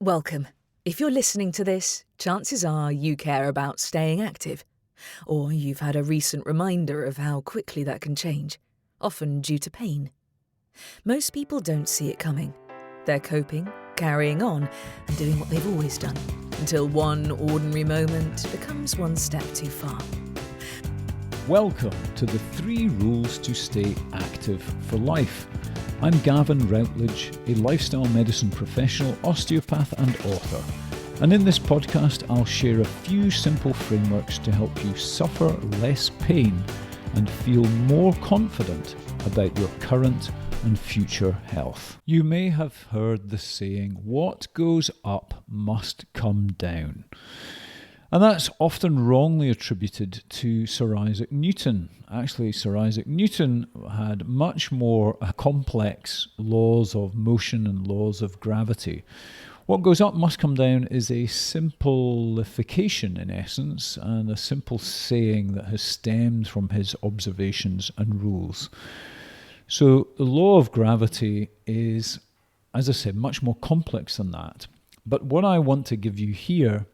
Welcome. If you're listening to this, chances are you care about staying active, or you've had a recent reminder of how quickly that can change, often due to pain. Most people don't see it coming. They're coping, carrying on, and doing what they've always done, until one ordinary moment becomes one step too far. Welcome to the 3 Rules to Stay Active for Life. I'm Gavin Routledge, a lifestyle medicine professional, osteopath and author. And in this podcast, I'll share a few simple frameworks to help you suffer less pain and feel more confident about your current and future health. You may have heard the saying, what goes up must come down. And that's often wrongly attributed to Sir Isaac Newton. Actually, Sir Isaac Newton had much more complex laws of motion and laws of gravity. What goes up must come down is a simplification in essence, and a simple saying that has stemmed from his observations and rules. So the law of gravity is, as I said, much more complex than that. But what I want to give you here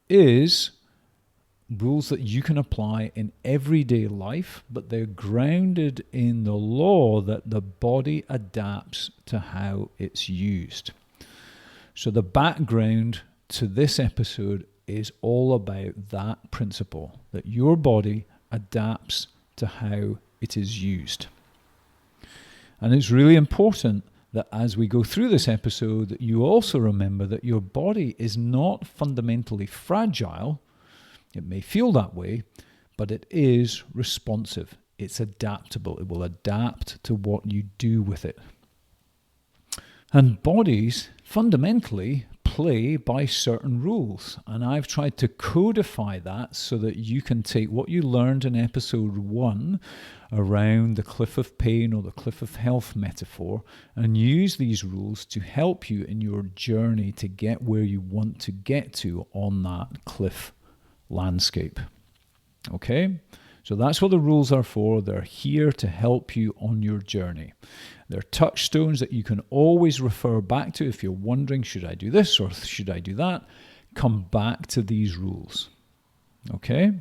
is rules that you can apply in everyday life, but they're grounded in the law that the body adapts to how it's used. So the background to this episode is all about that principle, that your body adapts to how it is used. And it's really important that as we go through this episode, that you also remember that your body is not fundamentally fragile. It may feel that way, but it is responsive. It's adaptable. It will adapt to what you do with it. And bodies fundamentally play by certain rules. And I've tried to codify that so that you can take what you learned in episode 1 around the cliff of pain or the cliff of health metaphor and use these rules to help you in your journey to get where you want to get to on that cliff landscape. Okay? So that's what the rules are for. They're here to help you on your journey. They're touchstones that you can always refer back to if you're wondering, should I do this or should I do that? Come back to these rules. Okay?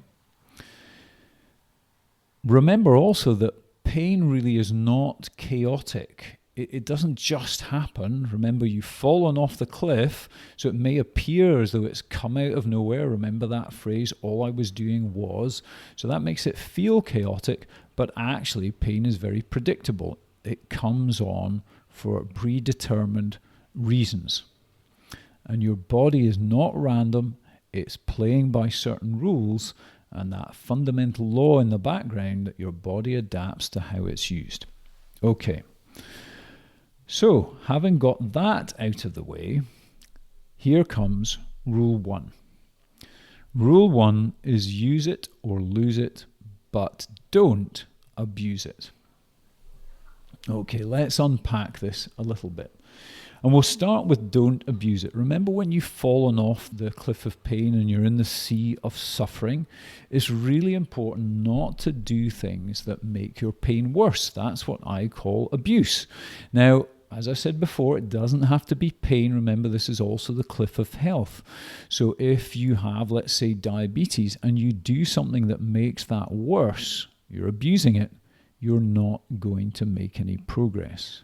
Remember also that pain really is not chaotic. It doesn't just happen. Remember, you've fallen off the cliff, so it may appear as though it's come out of nowhere. Remember that phrase, all I was doing was. So that makes it feel chaotic, but actually pain is very predictable. It comes on for predetermined reasons. And your body is not random. It's playing by certain rules, and that fundamental law in the background that your body adapts to how it's used. Okay. So, having got that out of the way, here comes rule 1. Rule 1 is use it or lose it, but don't abuse it. Okay, let's unpack this a little bit. And we'll start with don't abuse it. Remember when you've fallen off the cliff of pain and you're in the sea of suffering, it's really important not to do things that make your pain worse. That's what I call abuse. Now, as I said before, it doesn't have to be pain. Remember, this is also the cliff of health. So if you have, let's say, diabetes, and you do something that makes that worse, you're abusing it, you're not going to make any progress.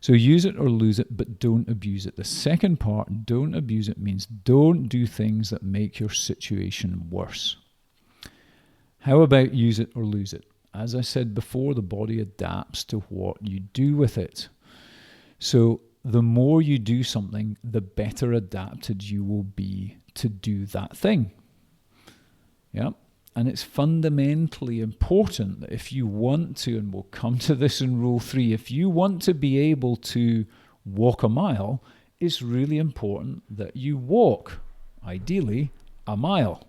So use it or lose it, but don't abuse it. The second part, don't abuse it, means don't do things that make your situation worse. How about use it or lose it? As I said before, the body adapts to what you do with it. So the more you do something, the better adapted you will be to do that thing. Yeah. And it's fundamentally important that if you want to, and we'll come to this in rule 3, if you want to be able to walk a mile, it's really important that you walk, ideally, a mile.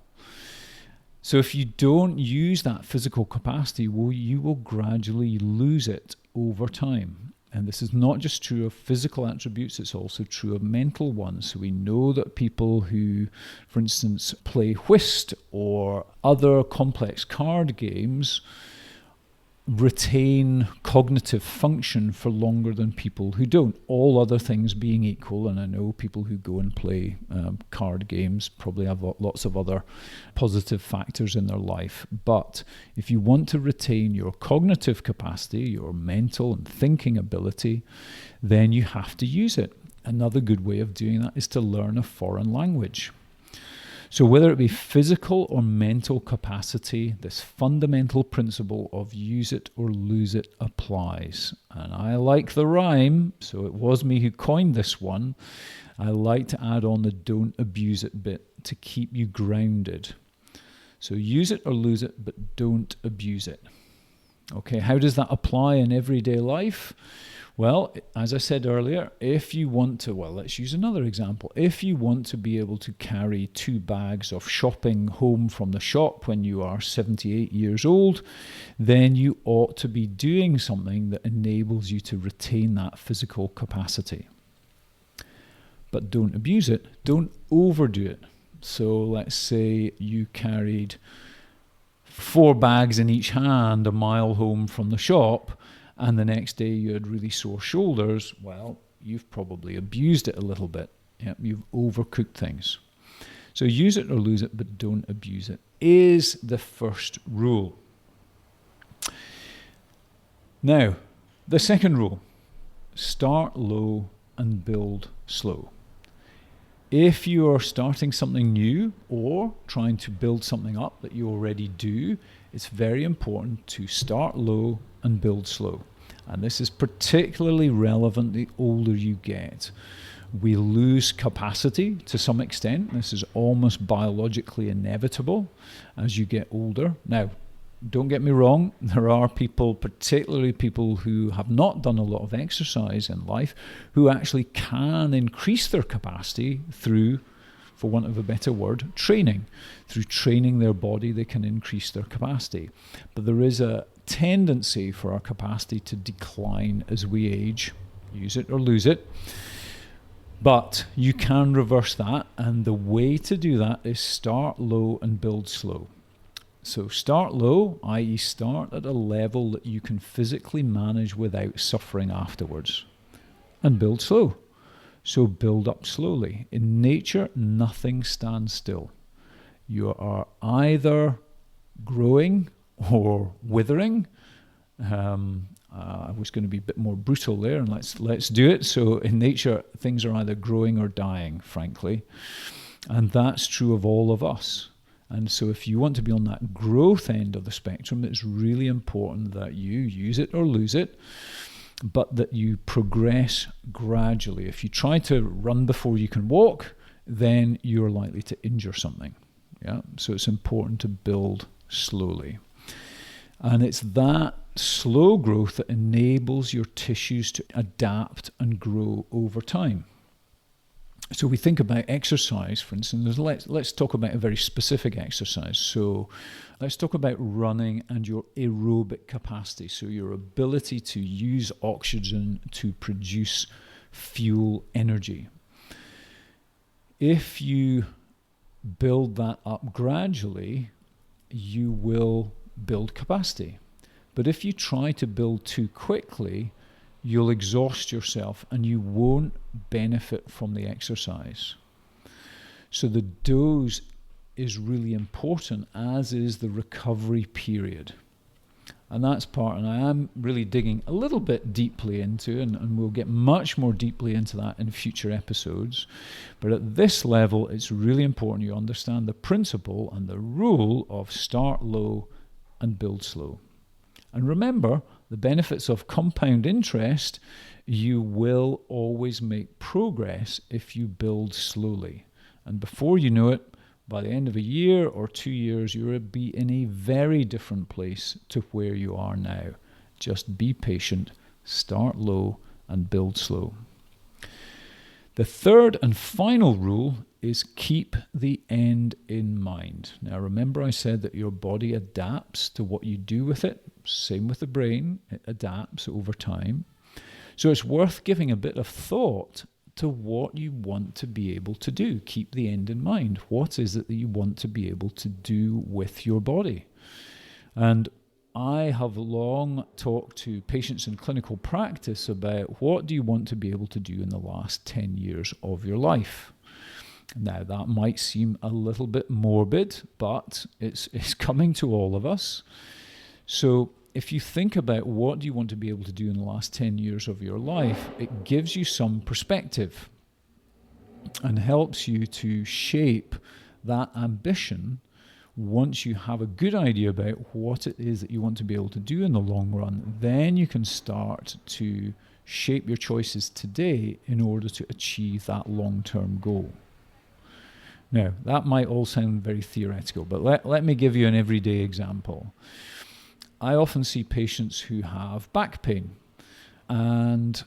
So if you don't use that physical capacity, you will gradually lose it over time. And this is not just true of physical attributes, it's also true of mental ones. So we know that people who, for instance, play whist or other complex card games retain cognitive function for longer than people who don't, all other things being equal. And I know people who go and play card games probably have lots of other positive factors in their life. But if you want to retain your cognitive capacity, your mental and thinking ability, then you have to use it. Another good way of doing that is to learn a foreign language. So whether it be physical or mental capacity, this fundamental principle of use it or lose it applies. And I like the rhyme, so it was me who coined this one. I like to add on the don't abuse it bit to keep you grounded. So use it or lose it, but don't abuse it. Okay, how does that apply in everyday life? Well, as I said earlier, if you want to, let's use another example. If you want to be able to carry 2 bags of shopping home from the shop when you are 78 years old, then you ought to be doing something that enables you to retain that physical capacity. But don't abuse it. Don't overdo it. So let's say you carried 4 bags in each hand a mile home from the shop, and the next day you had really sore shoulders. Well, you've probably abused it a little bit. Yeah, you've overcooked things. So use it or lose it, but don't abuse it, is the first rule. Now, the second rule, start low and build slow. If you are starting something new or trying to build something up that you already do, it's very important to start low and build slow. And this is particularly relevant the older you get. We lose capacity to some extent. This is almost biologically inevitable as you get older. Now, don't get me wrong, there are people, particularly people who have not done a lot of exercise in life, who actually can increase their capacity through, for want of a better word, training. Through training their body, they can increase their capacity. But there is a tendency for our capacity to decline as we age. Use it or lose it. But you can reverse that, and the way to do that is start low and build slow. So start low, i.e. start at a level that you can physically manage without suffering afterwards. And build slow. So build up slowly. In nature, nothing stands still. You are either growing or withering. I was going to be a bit more brutal there, and let's do it. So in nature, things are either growing or dying, frankly. And that's true of all of us. And so if you want to be on that growth end of the spectrum, it's really important that you use it or lose it, but that you progress gradually. If you try to run before you can walk, then you're likely to injure something. Yeah, so it's important to build slowly. And it's that slow growth that enables your tissues to adapt and grow over time. So we think about exercise, for instance. Let's talk about a very specific exercise. So let's talk about running and your aerobic capacity. So your ability to use oxygen to produce fuel energy. If you build that up gradually, you will build capacity. But if you try to build too quickly, you'll exhaust yourself and you won't benefit from the exercise. So the dose is really important, as is the recovery period. And that's part, and I am really digging a little bit deeply into, and we'll get much more deeply into that in future episodes. But at this level, it's really important you understand the principle and the rule of start low and build slow. And remember, the benefits of compound interest, you will always make progress if you build slowly. And before you know it, by the end of a year or 2 years, you'll be in a very different place to where you are now. Just be patient, start low, and build slow. The third and final rule is keep the end in mind. Now remember, I said that your body adapts to what you do with it. Same with the brain, it adapts over time. So it's worth giving a bit of thought to what you want to be able to do. Keep the end in mind. What is it that you want to be able to do with your body? And I have long talked to patients in clinical practice about what do you want to be able to do in the last 10 years of your life. Now, that might seem a little bit morbid, but it's coming to all of us. So if you think about what do you want to be able to do in the last 10 years of your life, it gives you some perspective and helps you to shape that ambition. Once you have a good idea about what it is that you want to be able to do in the long run, then you can start to shape your choices today in order to achieve that long-term goal. Now, that might all sound very theoretical, but let me give you an everyday example. I often see patients who have back pain, and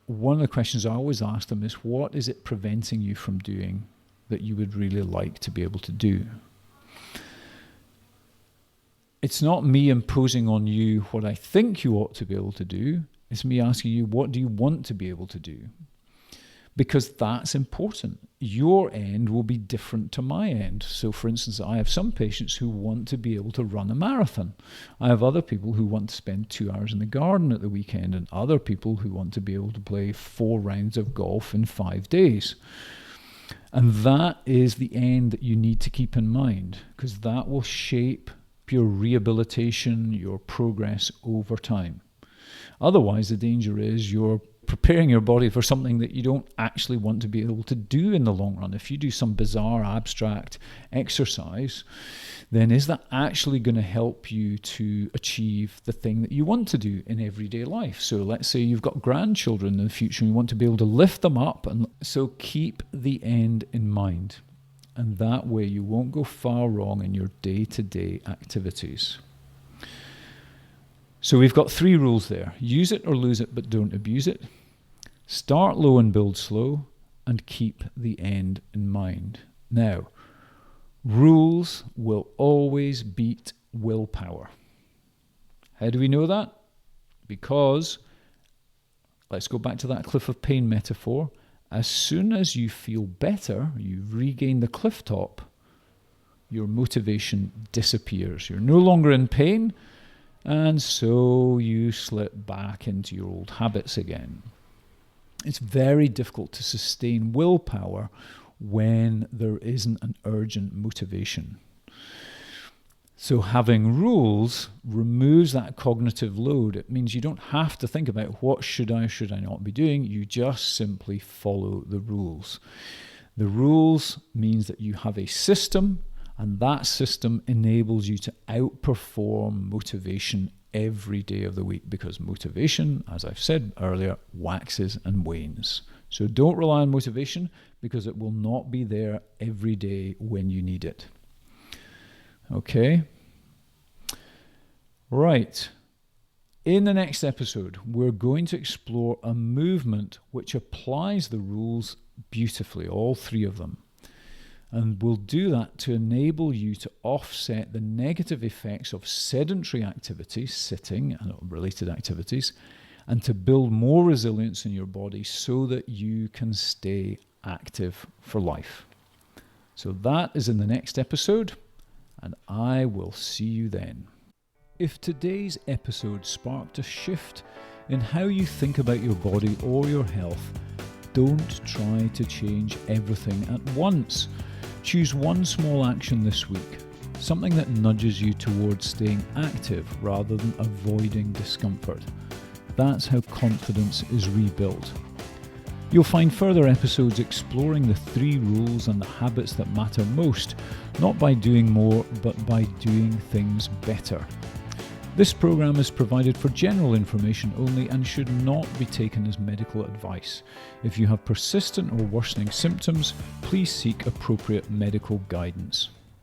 one of the questions I always ask them is, what is it preventing you from doing that you would really like to be able to do? It's not me imposing on you what I think you ought to be able to do. It's me asking you, what do you want to be able to do? Because that's important. Your end will be different to my end. So for instance, I have some patients who want to be able to run a marathon. I have other people who want to spend 2 hours in the garden at the weekend, and other people who want to be able to play 4 rounds of golf in 5 days. And that is the end that you need to keep in mind, because that will shape your rehabilitation, your progress over time. Otherwise, the danger is you're preparing your body for something that you don't actually want to be able to do in the long run. If you do some bizarre abstract exercise, then is that actually going to help you to achieve the thing that you want to do in everyday life? So let's say you've got grandchildren in the future and you want to be able to lift them up, and so keep the end in mind. And that way you won't go far wrong in your day-to-day activities. So we've got 3 rules there. Use it or lose it, but don't abuse it. Start low and build slow, and keep the end in mind. Now, rules will always beat willpower. How do we know that? Because, let's go back to that cliff of pain metaphor. As soon as you feel better, you regain the cliff top, your motivation disappears. You're no longer in pain, and so you slip back into your old habits again. It's very difficult to sustain willpower when there isn't an urgent motivation. So having rules removes that cognitive load. It means you don't have to think about what should I not be doing. You just simply follow the rules. The rules means that you have a system, and that system enables you to outperform motivation every day of the week, because motivation, as I've said earlier, waxes and wanes. So don't rely on motivation, because it will not be there every day when you need it. Okay? Right. In the next episode, we're going to explore a movement which applies the rules beautifully, all 3 of them. And we'll do that to enable you to offset the negative effects of sedentary activities, sitting and related activities, and to build more resilience in your body so that you can stay active for life. So that is in the next episode, and I will see you then. If today's episode sparked a shift in how you think about your body or your health, don't try to change everything at once. Choose one small action this week, something that nudges you towards staying active rather than avoiding discomfort. That's how confidence is rebuilt. You'll find further episodes exploring the 3 rules and the habits that matter most, not by doing more, but by doing things better. This program is provided for general information only and should not be taken as medical advice. If you have persistent or worsening symptoms, please seek appropriate medical guidance.